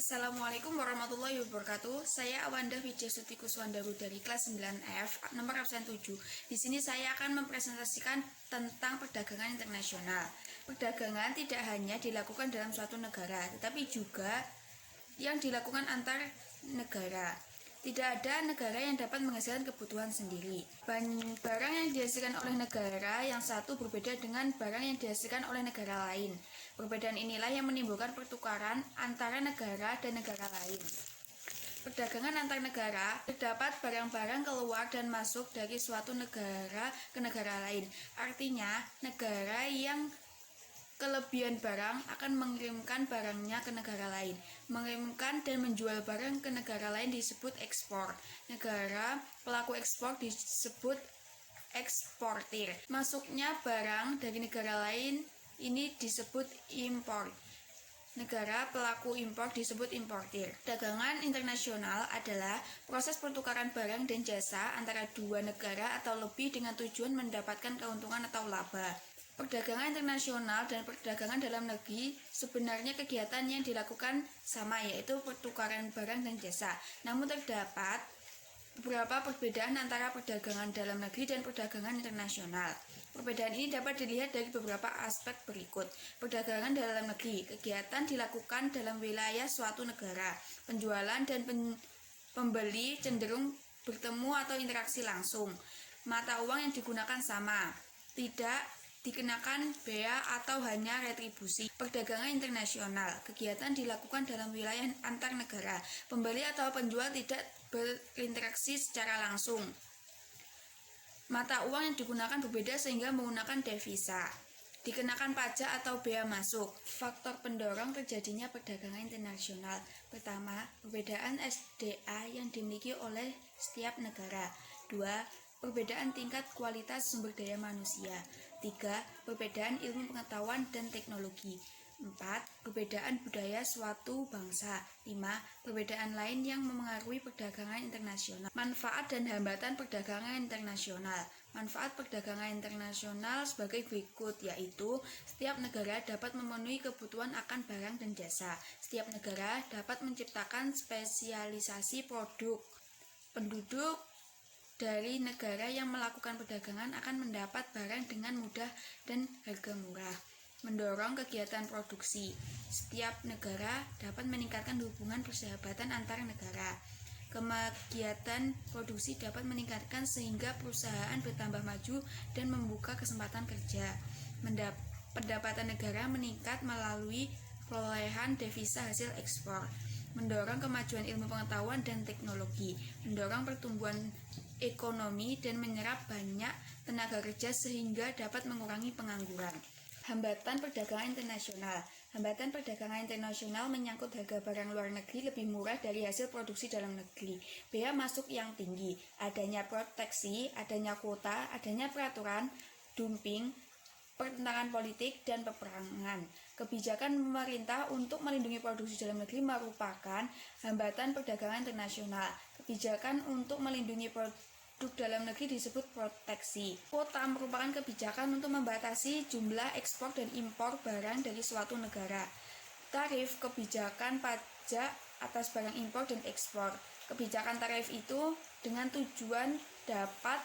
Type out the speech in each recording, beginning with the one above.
Assalamualaikum warahmatullahi wabarakatuh. Saya Awanda Wijastuti Kuswandaru dari kelas 9F, nomor absen 7. Di sini saya akan mempresentasikan tentang perdagangan internasional. Perdagangan tidak hanya dilakukan dalam suatu negara, tetapi juga yang dilakukan antar negara. Tidak ada negara yang dapat menghasilkan kebutuhan sendiri. Barang yang dihasilkan oleh negara yang satu berbeda dengan barang yang dihasilkan oleh negara lain. Perbedaan inilah yang menimbulkan pertukaran antara negara dan negara lain. Perdagangan antar negara, terdapat barang-barang keluar dan masuk dari suatu negara ke negara lain. Artinya, negara yang kelebihan barang akan mengirimkan barangnya ke negara lain. Mengirimkan dan menjual barang ke negara lain disebut ekspor. Negara pelaku ekspor disebut eksportir. Masuknya barang dari negara lain ini disebut impor. Negara pelaku impor disebut importir. Perdagangan internasional adalah proses pertukaran barang dan jasa antara dua negara atau lebih dengan tujuan mendapatkan keuntungan atau laba. Perdagangan internasional dan perdagangan dalam negeri sebenarnya kegiatan yang dilakukan sama, yaitu pertukaran barang dan jasa. Namun terdapat beberapa perbedaan antara perdagangan dalam negeri dan perdagangan internasional. Perbedaan ini dapat dilihat dari beberapa aspek berikut. Perdagangan dalam negeri, kegiatan dilakukan dalam wilayah suatu negara. Penjualan dan pembeli cenderung bertemu atau interaksi langsung. Mata uang yang digunakan sama, tidak dikenakan bea atau hanya retribusi. Perdagangan internasional, kegiatan dilakukan dalam wilayah antar negara. Pembeli atau penjual tidak berinteraksi secara langsung. Mata uang yang digunakan berbeda sehingga menggunakan devisa. Dikenakan pajak atau bea masuk. Faktor pendorong terjadinya perdagangan internasional. Pertama, perbedaan SDA yang dimiliki oleh setiap negara. 2. Perbedaan tingkat kualitas sumber daya manusia. 3. Perbedaan ilmu pengetahuan dan teknologi. 4. Perbedaan budaya suatu bangsa. 5. Perbedaan lain yang memengaruhi perdagangan internasional. Manfaat dan hambatan perdagangan internasional. Manfaat perdagangan internasional sebagai berikut, yaitu setiap negara dapat memenuhi kebutuhan akan barang dan jasa. Setiap negara dapat menciptakan spesialisasi produk. Penduduk dari negara yang melakukan perdagangan akan mendapat barang dengan mudah dan harga murah. Mendorong kegiatan produksi. Setiap negara dapat meningkatkan hubungan persahabatan antar negara. Kegiatan produksi dapat meningkatkan sehingga perusahaan bertambah maju dan membuka kesempatan kerja. Pendapatan negara meningkat melalui perolehan devisa hasil ekspor. Mendorong kemajuan ilmu pengetahuan dan teknologi, mendorong pertumbuhan ekonomi dan menyerap banyak tenaga kerja sehingga dapat mengurangi pengangguran. Hambatan perdagangan internasional. Hambatan perdagangan internasional menyangkut harga barang luar negeri lebih murah dari hasil produksi dalam negeri, bea masuk yang tinggi, adanya proteksi, adanya kuota, adanya peraturan, dumping, pertentangan politik, dan peperangan. Kebijakan pemerintah untuk melindungi produksi dalam negeri merupakan hambatan perdagangan internasional. Kebijakan untuk melindungi produk dalam negeri disebut proteksi. Kuota merupakan kebijakan untuk membatasi jumlah ekspor dan impor barang dari suatu negara. Tarif, kebijakan pajak atas barang impor dan ekspor. Kebijakan tarif itu dengan tujuan dapat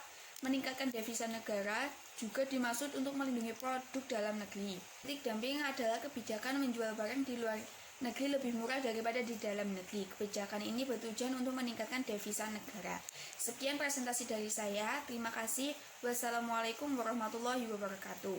meningkatkan devisa negara, juga dimaksud untuk melindungi produk dalam negeri. Politik dumping adalah kebijakan menjual barang di luar negeri lebih murah daripada di dalam negeri. Kebijakan ini bertujuan untuk meningkatkan devisa negara. Sekian presentasi dari saya. Terima kasih. Wassalamualaikum warahmatullahi wabarakatuh.